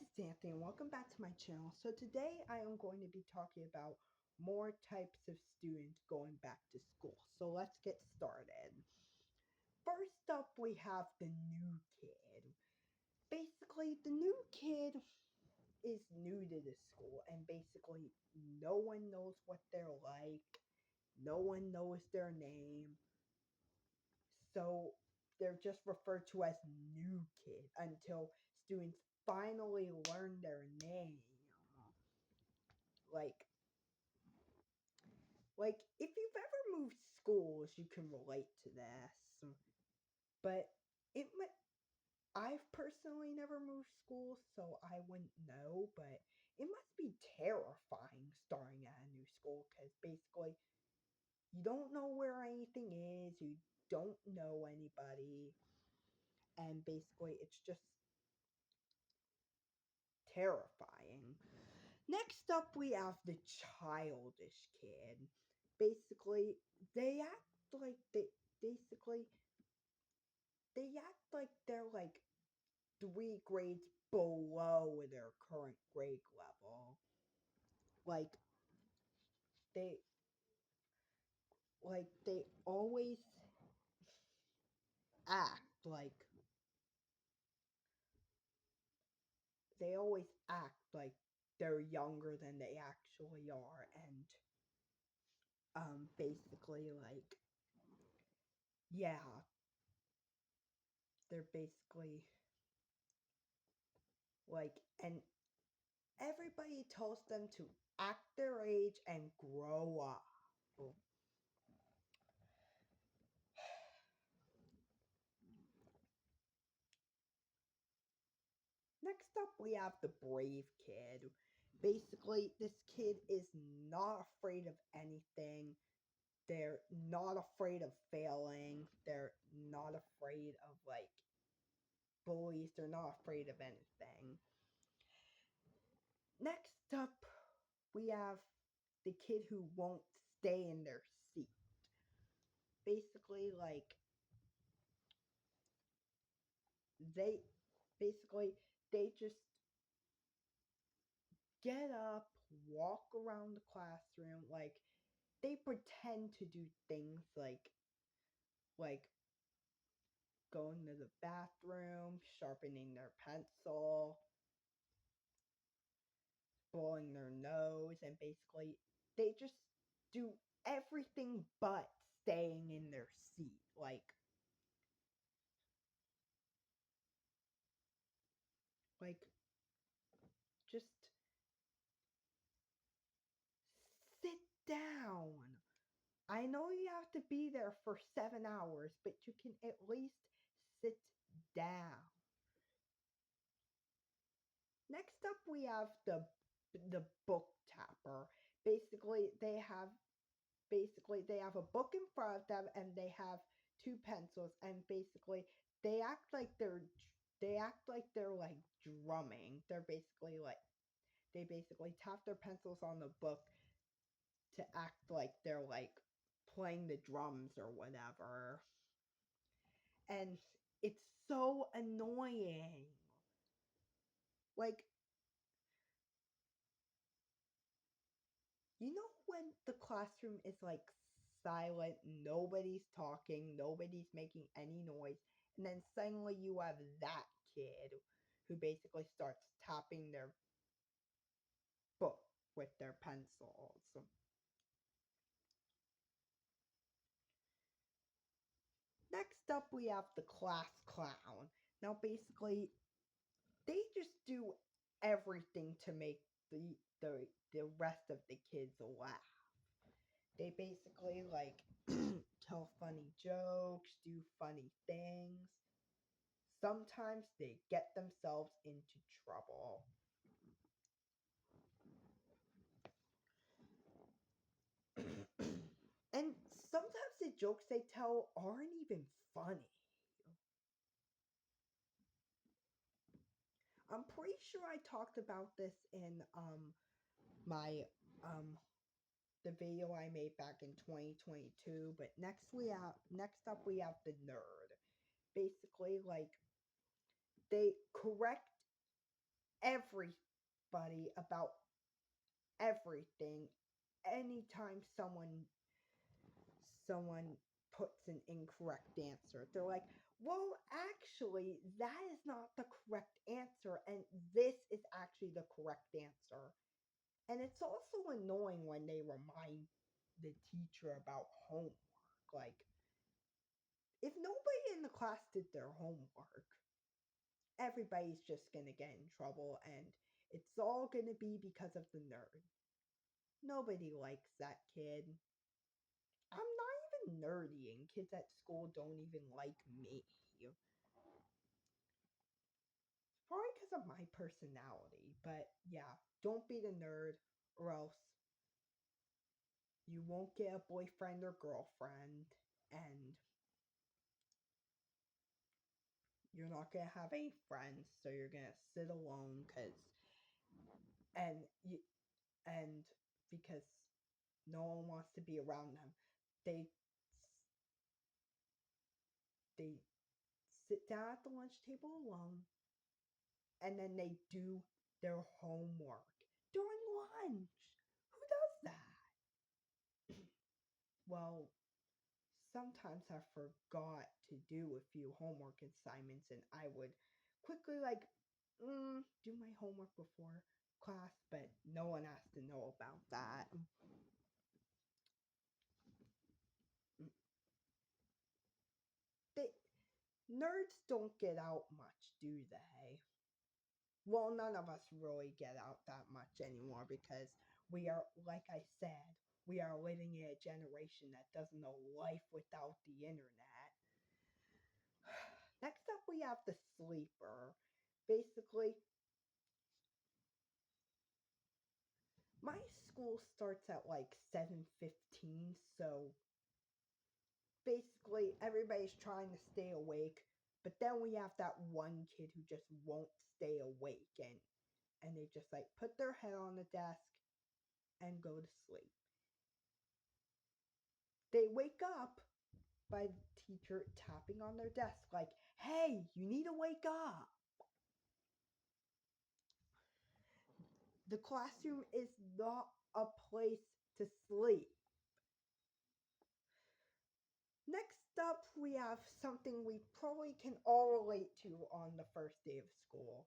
it's Anthony, and welcome back to my channel. So today I am going to be talking about more types of students going back to school. So let's get started. First up, we have the new kid. Basically, the new kid is new to the school, and basically no one knows what they're like. No one knows their name. So they're just referred to as new kid until students finally learn their name. Like if you've ever moved schools, you can relate to this. But it might I've personally never moved schools, so I wouldn't know, but it must be terrifying starting at a new school because basically you don't know where anything is, you don't know anybody, and basically it's just terrifying. Next up, we have the childish kid. Basically, they act like basically they act like they're like 3 grades below their current grade level. Like they they always act like they're younger than they actually are, and basically yeah, they're basically and everybody tells them to act their age and grow up. Next up, we have the brave kid. Basically, this kid is not afraid of anything. They're not afraid of failing. They're not afraid of bullies. They're not afraid of anything. Next up, we have the kid who won't stay in their seat. Basically, they basically they just get up, walk around the classroom, they pretend to do things like going to the bathroom, sharpening their pencil, blowing their nose, and basically they just do everything but staying in their seat. Like just sit down. I know you have to be there for 7 hours, but you can at least sit down. Next up, we have the book tapper. Basically, they have a book in front of them and they have two pencils, and basically they act like they're drumming. They basically tap their pencils on the book to act like they're playing the drums or whatever. And it's so annoying. Like, you know when the classroom is silent, nobody's talking, nobody's making any noise, and then suddenly you have that kid who basically starts tapping their book with their pencils. Next up, we have the class clown. Now, basically, they just do everything to make the rest of the kids laugh. They basically tell funny jokes, do funny things. Sometimes they get themselves into trouble. And sometimes the jokes they tell aren't even funny. I'm pretty sure I talked about this in my um the video I made back in 2022, but next up we have the nerd. Basically, they correct everybody about everything anytime someone puts an incorrect answer. They're like, well, actually, that is not the correct answer, and this is actually the correct answer. And it's also annoying when they remind the teacher about homework. Like, if nobody in the class did their homework, everybody's just gonna get in trouble, and it's all gonna be because of the nerd. Nobody likes that kid. I'm not even nerdy, and kids at school don't even like me. It's probably because of my personality, but yeah, don't be the nerd, or else you won't get a boyfriend or girlfriend, and you're not gonna have any friends, so you're gonna sit alone, and you and because no one wants to be around them, they they sit down at the lunch table alone, and then they do their homework during lunch. Who does that? Well, sometimes I forgot to do a few homework assignments, and I would quickly do my homework before class, but no one has to know about that. They nerds don't get out much, do they? Well, none of us really get out that much anymore because we are, like I said, we are living in a generation that doesn't know life without the internet. Next up, we have the sleeper. Basically, my school starts at like 7:15, so basically everybody's trying to stay awake, but then we have that one kid who just won't stay awake, and they just like put their head on the desk and go to sleep. They wake up by the teacher tapping on their desk like, "Hey, you need to wake up." The classroom is not a place to sleep. Next up, we have something we probably can all relate to on the first day of school: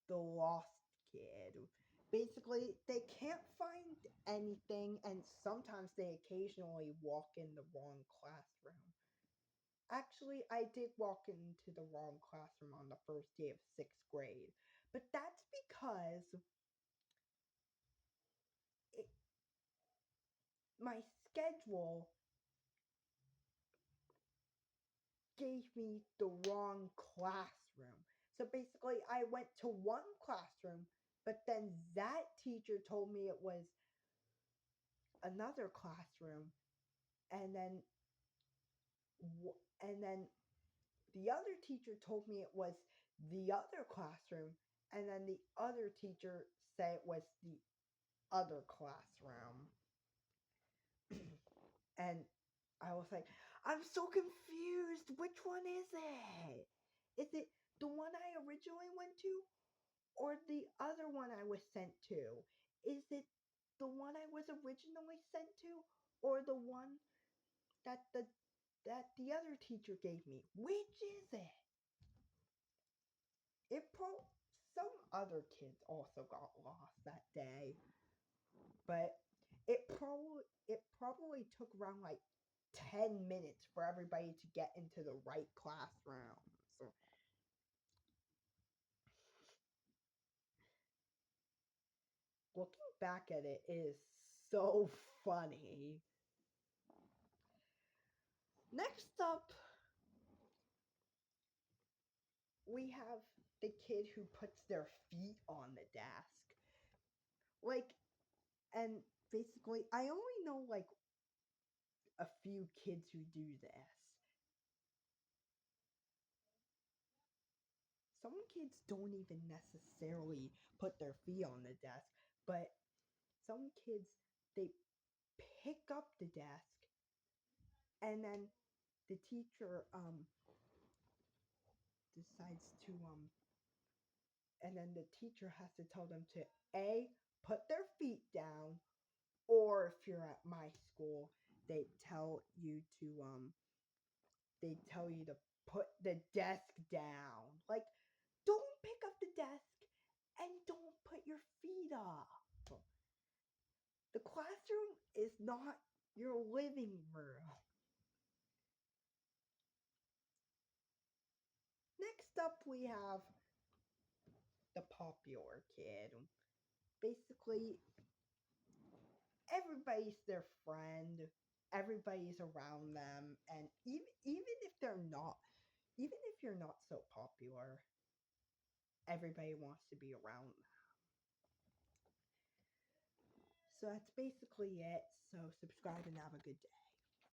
the lost kid. Basically, they can't find anything, and sometimes they occasionally walk in the wrong classroom. Actually, I did walk into the wrong classroom on the first day of sixth grade, but that's because it, my schedule gave me the wrong classroom. So basically, I went to one classroom, but then that teacher told me it was another classroom, and then the other teacher told me it was the other classroom, and then the other teacher said it was the other classroom. And I was like, I'm so confused. Which one is it? Is it the one I originally went to, or the other one I was sent to? Is it the one I was originally sent to, or the one that the other teacher gave me? Which is it? It pro Some other kids also got lost that day, but it probably took around like 10 minutes for everybody to get into the right classroom. So looking back at it is so funny. Next up, we have the kid who puts their feet on the desk. Like, and basically, I only know like a few kids who do this. Some kids don't even necessarily put their feet on the desk, but some kids, they pick up the desk, and then the teacher decides to and then the teacher has to tell them to A, put their feet down, or if you're at my school, they tell you to they tell you to put the desk down. Like, don't pick up the desk and don't put your feet up. The classroom is not your living room. Next up, we have the popular kid. Basically, everybody's their friend, everybody's around them, and even if they're not, even if you're not so popular, everybody wants to be around them. So that's basically it. So subscribe and have a good day.